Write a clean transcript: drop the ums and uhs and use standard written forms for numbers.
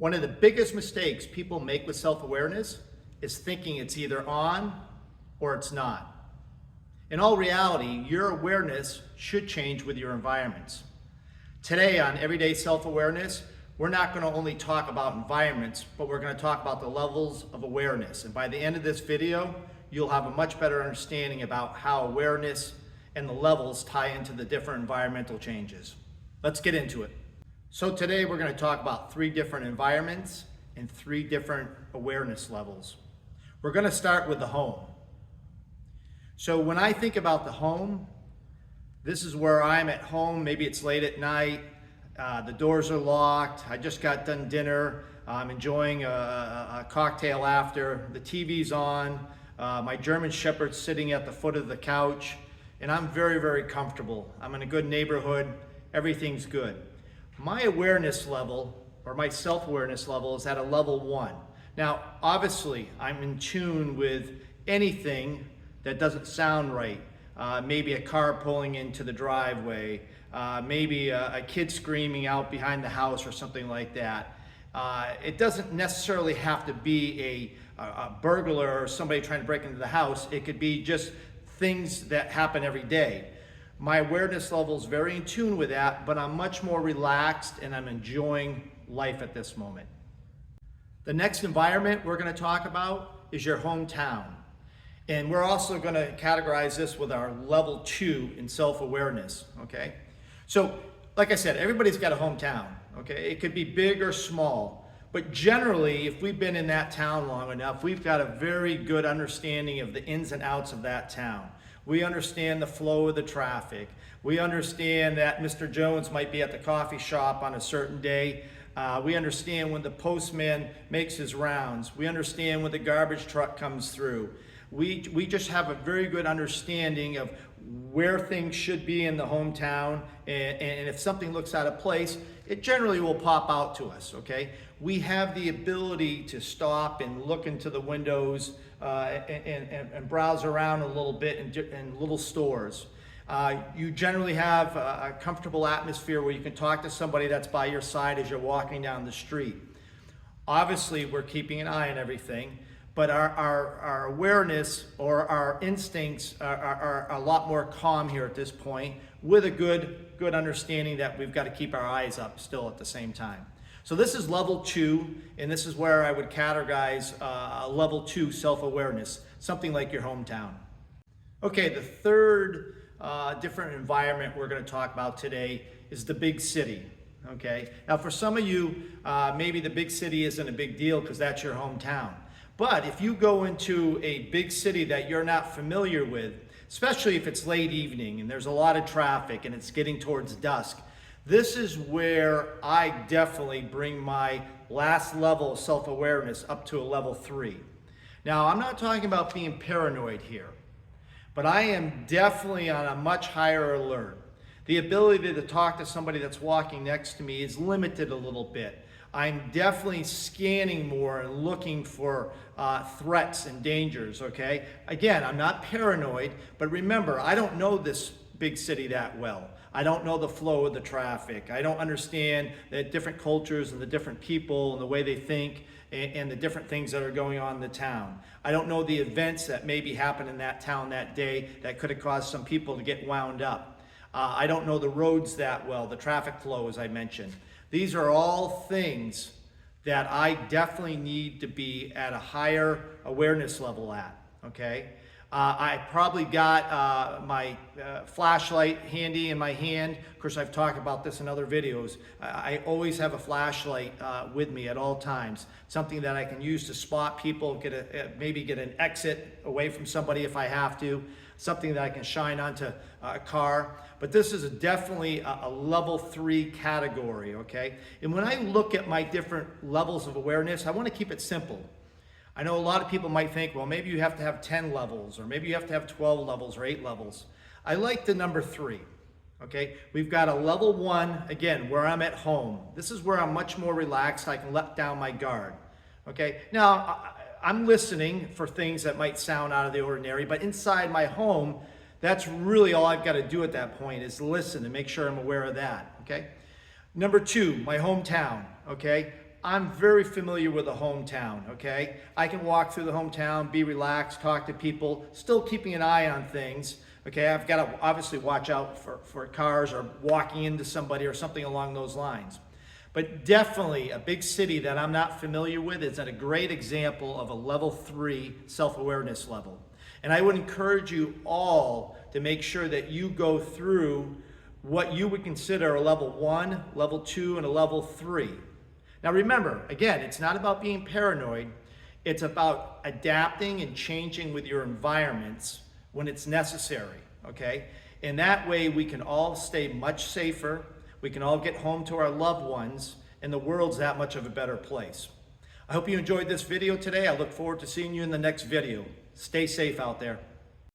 One of the biggest mistakes people make with self-awareness is thinking it's either on or it's not. In all reality, your awareness should change with your environments. Today on Everyday Self-Awareness, we're not going to only talk about environments, but we're going to talk about the levels of awareness. And by the end of this video, you'll have a much better understanding about how awareness and the levels tie into the different environmental changes. Let's get into it. So today we're going to talk about 3 different environments and 3 different awareness levels. We're going to start with the home. So when I think about the home, this is where I'm at home. Maybe it's late at night, the doors are locked, I just got done dinner, I'm enjoying a cocktail after, the TV's on, my German Shepherd's sitting at the foot of the couch, and I'm very, very comfortable. I'm in a good neighborhood, everything's good. My awareness level, or my self-awareness level, is at a level 1. Now, obviously, I'm in tune with anything that doesn't sound right. Maybe a car pulling into the driveway, maybe a kid screaming out behind the house or something like that. It doesn't necessarily have to be a burglar or somebody trying to break into the house. It could be just things that happen every day. My awareness level is very in tune with that, but I'm much more relaxed and I'm enjoying life at this moment. The next environment we're going to talk about is your hometown. And we're also going to categorize this with our level 2 in self-awareness, okay? So, like I said, everybody's got a hometown, okay? It could be big or small, but generally, if we've been in that town long enough, we've got a very good understanding of the ins and outs of that town. We understand the flow of the traffic. We understand that Mr. Jones might be at the coffee shop on a certain day. We understand when the postman makes his rounds. We understand when the garbage truck comes through. We just have a very good understanding of where things should be in the hometown, and if something looks out of place, it generally will pop out to us, okay? We have the ability to stop and look into the windows and browse around a little bit in little stores. You generally have a comfortable atmosphere where you can talk to somebody that's by your side as you're walking down the street. Obviously, we're keeping an eye on everything, but our awareness or our instincts are a lot more calm here at this point, with a good understanding that we've got to keep our eyes up still at the same time. So this is level 2, and this is where I would categorize level 2 self-awareness, something like your hometown. Okay, the third different environment we're going to talk about today is the big city. Okay, now for some of you, maybe the big city isn't a big deal because that's your hometown. But if you go into a big city that you're not familiar with, especially if it's late evening and there's a lot of traffic and it's getting towards dusk, this is where I definitely bring my last level of self-awareness up to a level 3. Now, I'm not talking about being paranoid here, but I am definitely on a much higher alert. The ability to talk to somebody that's walking next to me is limited a little bit. I'm definitely scanning more and looking for threats and dangers, okay? Again, I'm not paranoid, but remember, I don't know this big city that well. I don't know the flow of the traffic. I don't understand the different cultures and the different people and the way they think and the different things that are going on in the town. I don't know the events that maybe happened in that town that day that could have caused some people to get wound up. I don't know the roads that well, the traffic flow, as I mentioned. These are all things that I definitely need to be at a higher awareness level at, okay? I probably got my flashlight handy in my hand. Of course, I've talked about this in other videos. I always have a flashlight with me at all times, something that I can use to spot people, maybe get an exit away from somebody if I have to, something that I can shine onto a car. But this is definitely a level 3 category, okay? And when I look at my different levels of awareness, I want to keep it simple. I know a lot of people might think, well, maybe you have to have 10 levels, or maybe you have to have 12 levels or 8 levels. I like the number 3, okay? We've got a level 1, again, where I'm at home. This is where I'm much more relaxed. I can let down my guard, okay? Now, I'm listening for things that might sound out of the ordinary, but inside my home, that's really all I've got to do at that point is listen and make sure I'm aware of that, okay? Number 2, my hometown, okay? I'm very familiar with a hometown, okay? I can walk through the hometown, be relaxed, talk to people, still keeping an eye on things, okay? I've got to obviously watch out for cars or walking into somebody or something along those lines. But definitely a big city that I'm not familiar with is a great example of a level 3 self-awareness level. And I would encourage you all to make sure that you go through what you would consider a level 1, level 2, and a level 3. Now remember, again, it's not about being paranoid. It's about adapting and changing with your environments when it's necessary, okay? And that way we can all stay much safer. We can all get home to our loved ones, and the world's that much of a better place. I hope you enjoyed this video today. I look forward to seeing you in the next video. Stay safe out there.